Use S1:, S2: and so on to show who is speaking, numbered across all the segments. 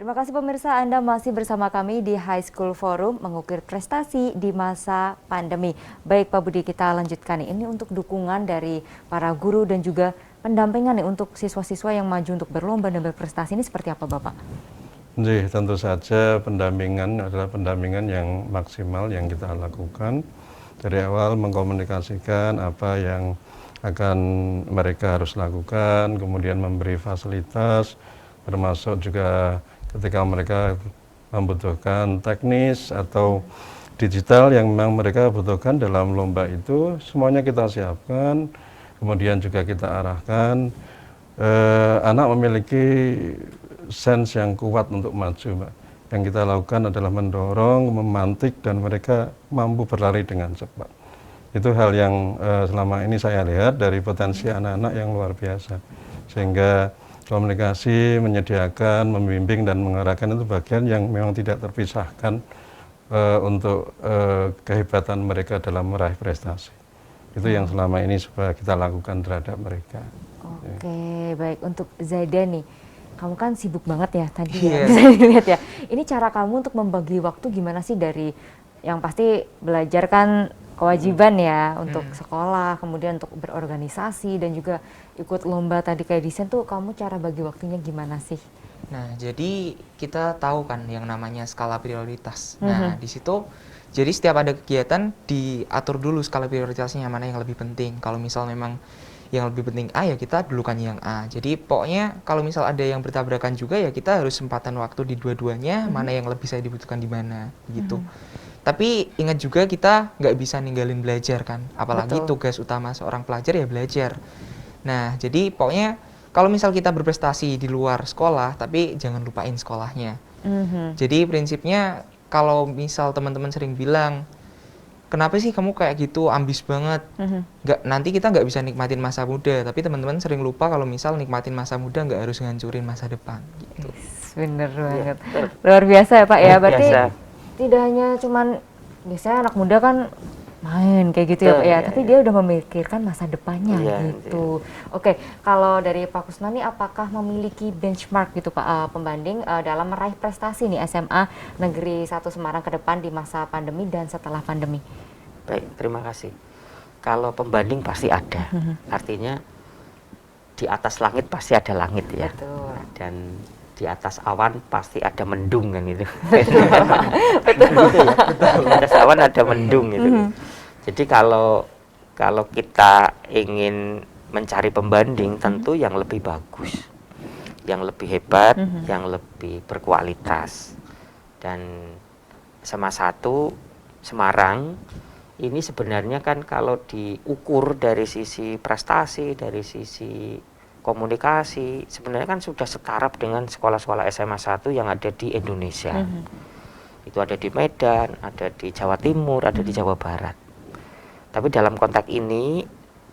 S1: Terima kasih pemirsa, Anda masih bersama kami di High School Forum mengukir prestasi di masa pandemi. Baik Pak Budi, kita lanjutkan nih. Ini untuk dukungan dari para guru dan juga pendampingan nih untuk siswa-siswa yang maju untuk berlomba dan berprestasi ini seperti apa Bapak?
S2: Jadi tentu saja pendampingan adalah pendampingan yang maksimal yang kita lakukan. Dari awal mengkomunikasikan apa yang akan mereka harus lakukan, kemudian memberi fasilitas, termasuk juga ketika mereka membutuhkan teknis atau digital yang memang mereka butuhkan dalam lomba itu, semuanya kita siapkan, kemudian juga kita arahkan. Anak memiliki sense yang kuat untuk maju, Mbak. Yang kita lakukan adalah mendorong, memantik, dan mereka mampu berlari dengan cepat. Itu hal yang selama ini saya lihat dari potensi anak-anak yang luar biasa. Sehingga komunikasi, menyediakan, membimbing, dan mengarahkan itu bagian yang memang tidak terpisahkan untuk kehebatan mereka dalam meraih prestasi. Itu yang selama ini kita lakukan terhadap mereka.
S1: Oke, baik. Untuk Zaidan nih, kamu kan sibuk banget ya tadi ya, bisa dilihat ya. Ini cara kamu untuk membagi waktu gimana sih dari yang pasti belajar kan kewajiban ya untuk sekolah, kemudian untuk berorganisasi dan juga ikut lomba tadi kayak desain tuh kamu cara bagi waktunya gimana sih?
S3: Nah, jadi kita tahu kan yang namanya skala prioritas. Nah, di situ jadi setiap ada kegiatan diatur dulu skala prioritasnya mana yang lebih penting. Kalau misal memang yang lebih penting A ya kita dulukan yang A. Jadi pokoknya kalau misal ada yang bertabrakan juga ya kita harus sempatan waktu di dua-duanya, mana yang lebih saya dibutuhkan di mana gitu. Tapi ingat juga kita nggak bisa ninggalin belajar kan, apalagi tugas utama seorang pelajar ya belajar. Nah, jadi pokoknya kalau misal kita berprestasi di luar sekolah, tapi jangan lupain sekolahnya. Jadi prinsipnya kalau misal teman-teman sering bilang, kenapa sih kamu kayak gitu, ambis banget? Nanti kita nggak bisa nikmatin masa muda, tapi teman-teman sering lupa kalau misal nikmatin masa muda nggak harus ngancurin masa depan. Gitu.
S1: Bener banget, luar biasa ya Pak ya, berarti tidak hanya cuman biasanya anak muda kan main kayak gitu ya Pak ya, tapi dia udah memikirkan masa depannya gitu. Oke, kalau dari Pak Kusnani apakah memiliki benchmark gitu Pak pembanding dalam meraih prestasi nih SMA Negeri 1 Semarang ke depan di masa pandemi dan setelah pandemi?
S4: Baik, terima kasih. Kalau pembanding pasti ada, artinya di atas langit pasti ada langit ya.
S1: Betul.
S4: Dan di atas awan pasti ada mendung kan gitu.
S1: Betul.
S4: Di atas awan ada mendung gitu. Jadi kalau kita ingin mencari pembanding tentu yang lebih bagus, yang lebih hebat, yang lebih berkualitas. Dan SMA 1 Semarang ini sebenarnya kan kalau diukur dari sisi prestasi, dari sisi komunikasi, sebenarnya kan sudah setaraf dengan sekolah-sekolah SMA 1 yang ada di Indonesia. Itu ada di Medan, ada di Jawa Timur, ada di Jawa Barat. Tapi dalam konteks ini,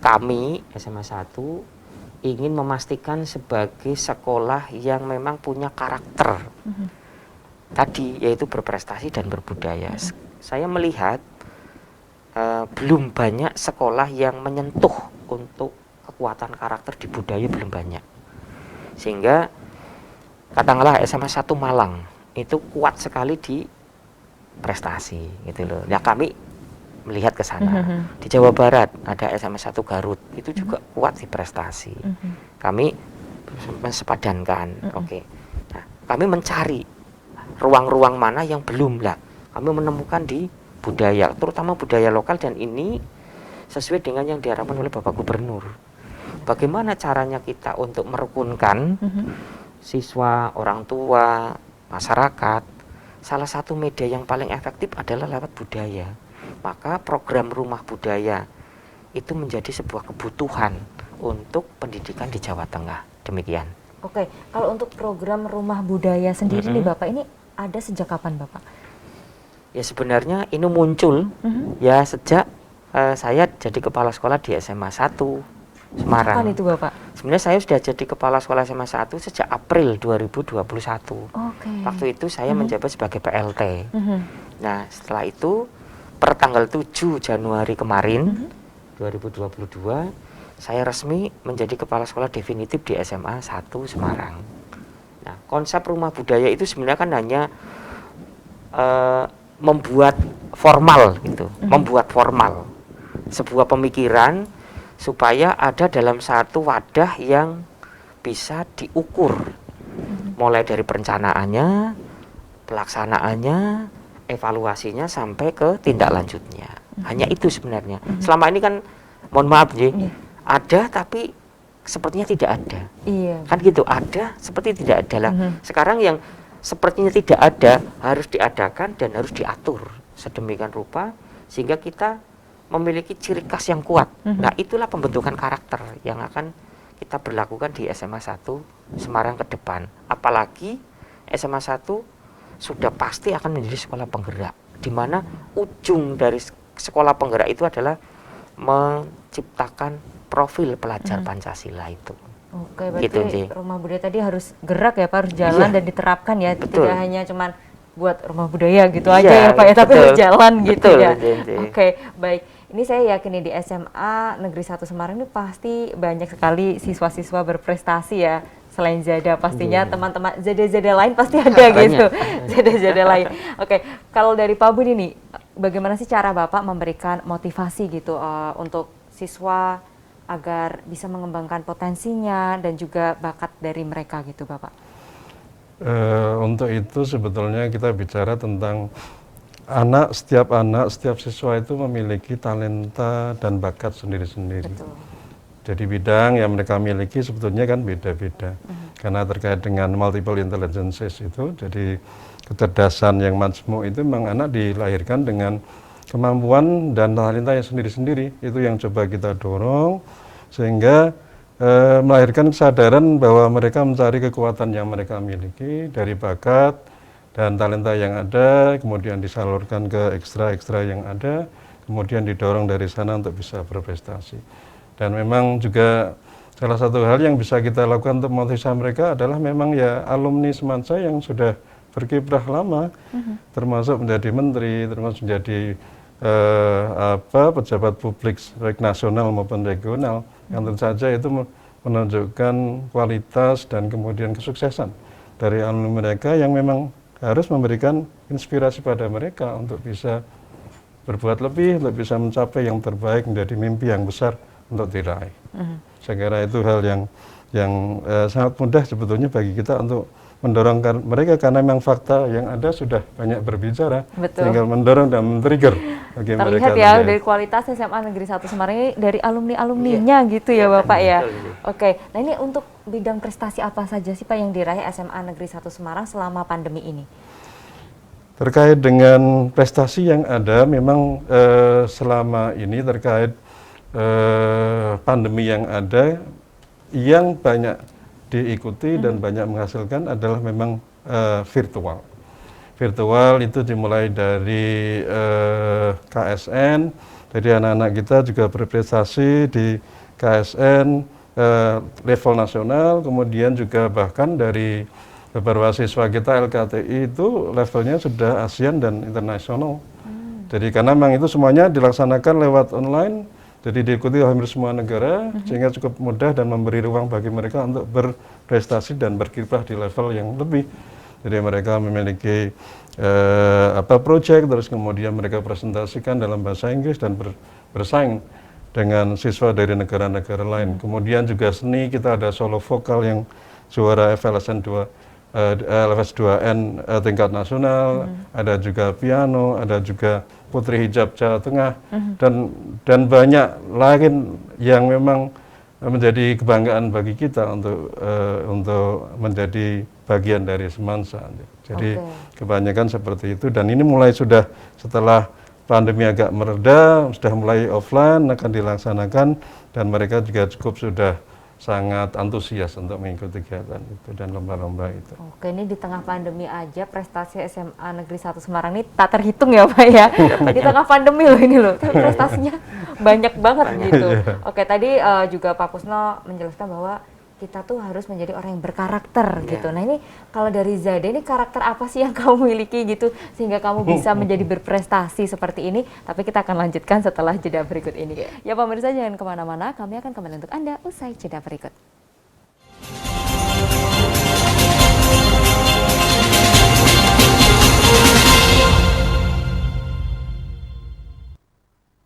S4: kami SMA 1 ingin memastikan sebagai sekolah yang memang punya karakter. Tadi, yaitu berprestasi dan berbudaya. Saya melihat belum banyak sekolah yang menyentuh untuk kekuatan karakter di budaya, belum banyak. Sehingga katakanlah SMA 1 Malang itu kuat sekali di prestasi gitu loh. Ya kami melihat ke sana. Di Jawa Barat ada SMA 1 Garut, itu juga kuat di prestasi. Kami mensepadankan. Oke. Nah, kami mencari ruang-ruang mana yang belum lah. Kami menemukan di budaya, terutama budaya lokal, dan ini sesuai dengan yang diharapkan oleh Bapak Gubernur. Bagaimana caranya kita untuk merukunkan siswa, orang tua, masyarakat? Salah satu media yang paling efektif adalah lewat budaya. Maka program rumah budaya itu menjadi sebuah kebutuhan untuk pendidikan di Jawa Tengah. Demikian.
S1: Oke, kalau untuk program rumah budaya sendiri nih Bapak, ini ada sejak kapan Bapak?
S4: Ya sebenarnya ini muncul ya sejak saya jadi kepala sekolah di SMA 1 Semarang.
S1: Kapan itu Bapak?
S4: Sebenarnya saya sudah jadi kepala sekolah SMA 1 sejak April 2021. Waktu itu saya menjabat sebagai PLT. Nah setelah itu per tanggal 7 Januari kemarin 2022 saya resmi menjadi kepala sekolah definitif di SMA 1 Semarang. Nah, konsep rumah budaya itu sebenarnya kan hanya membuat formal gitu, membuat formal sebuah pemikiran supaya ada dalam satu wadah yang bisa diukur, mulai dari perencanaannya, pelaksanaannya, evaluasinya sampai ke tindak lanjutnya. Hanya itu sebenarnya. Selama ini kan, mohon maaf ada tapi sepertinya tidak ada. Kan gitu, ada seperti tidak ada lah. Sekarang yang sepertinya tidak ada harus diadakan dan harus diatur sedemikian rupa sehingga kita memiliki ciri khas yang kuat. Nah, itulah pembentukan karakter yang akan kita berlakukan di SMA 1 Semarang ke depan. Apalagi SMA 1 sudah pasti akan menjadi sekolah penggerak, di mana ujung dari sekolah penggerak itu adalah menciptakan profil pelajar Pancasila itu.
S1: Oke, berarti
S4: gitu,
S1: rumah budaya tadi harus gerak ya Pak, harus jalan dan diterapkan ya,
S4: betul.
S1: Tidak hanya cuman buat rumah budaya gitu aja ya Pak ya, tapi harus jalan gitu ya. Oke, baik. Ini saya yakin nih di SMA Negeri 1 Semarang ini pasti banyak sekali siswa-siswa berprestasi ya. Selain Zada pastinya teman-teman Zada-Zada lain pasti ada gitu. Zada-Zada lain. Oke, kalau dari Pak Budi nih, bagaimana sih cara Bapak memberikan motivasi gitu untuk siswa agar bisa mengembangkan potensinya dan juga bakat dari mereka gitu Bapak?
S2: Untuk itu sebetulnya kita bicara tentang setiap siswa itu memiliki talenta dan bakat sendiri-sendiri. Jadi bidang yang mereka miliki sebetulnya kan beda-beda. Karena terkait dengan multiple intelligences itu, jadi kecerdasan yang majmuk itu memang anak dilahirkan dengan kemampuan dan talenta yang sendiri-sendiri. Itu yang coba kita dorong sehingga melahirkan kesadaran bahwa mereka mencari kekuatan yang mereka miliki dari bakat dan talenta yang ada, kemudian disalurkan ke ekstra-ekstra yang ada, kemudian didorong dari sana untuk bisa berprestasi. Dan memang juga salah satu hal yang bisa kita lakukan untuk memotivasi mereka adalah memang ya alumni Semansa yang sudah berkiprah lama, termasuk menjadi menteri, termasuk menjadi pejabat publik baik nasional maupun regional, yang tentu saja itu menunjukkan kualitas dan kemudian kesuksesan dari alumni mereka yang memang harus memberikan inspirasi pada mereka untuk bisa berbuat lebih, untuk bisa mencapai yang terbaik, menjadi mimpi yang besar untuk diraih. Saya kira itu hal yang sangat mudah sebetulnya bagi kita untuk mendorong mereka, karena memang fakta yang ada sudah banyak berbicara, tinggal mendorong dan men-trigger bagi mereka.
S1: Terlihat ya dari kualitas SMA Negeri 1 Semarang ini dari alumni-alumninya gitu ya Bapak ya. Oke, nah ini untuk bidang prestasi apa saja sih Pak yang diraih SMA Negeri 1 Semarang selama pandemi ini?
S2: Terkait dengan prestasi yang ada, memang selama ini terkait pandemi yang ada, yang banyak diikuti dan banyak menghasilkan adalah memang virtual. Virtual itu dimulai dari KSN, jadi anak-anak kita juga berprestasi di KSN level nasional, kemudian juga bahkan dari beberapa siswa kita LKTI itu levelnya sudah ASEAN dan internasional. Jadi karena memang itu semuanya dilaksanakan lewat online, jadi diikuti hampir semua negara, sehingga cukup mudah dan memberi ruang bagi mereka untuk berprestasi dan berkiprah di level yang lebih. Jadi mereka memiliki proyek, terus kemudian mereka presentasikan dalam bahasa Inggris dan bersaing dengan siswa dari negara-negara lain. Kemudian juga seni, kita ada solo vokal yang juara FLSN 2, LFS2N tingkat nasional, ada juga piano, ada juga Putri Hijab Jawa Tengah, dan banyak lain yang memang menjadi kebanggaan bagi kita untuk menjadi bagian dari Semansa. Jadi kebanyakan seperti itu, dan ini mulai sudah setelah pandemi agak mereda, sudah mulai offline akan dilaksanakan, dan mereka juga cukup sudah sangat antusias untuk mengikuti kegiatan itu dan lomba-lomba itu.
S1: Oke, ini di tengah pandemi aja prestasi SMA Negeri 1 Semarang ini tak terhitung ya Pak ya. Di tengah pandemi loh ini loh, prestasinya banyak banget gitu. Oke, tadi juga Pak Kusno menjelaskan bahwa kita tuh harus menjadi orang yang berkarakter gitu. Nah ini kalau dari Zada, ini karakter apa sih yang kamu miliki gitu sehingga kamu bisa menjadi berprestasi seperti ini? Tapi kita akan lanjutkan setelah jeda berikut ini. Ya pemirsa jangan kemana-mana, kami akan kembali untuk Anda usai jeda berikut.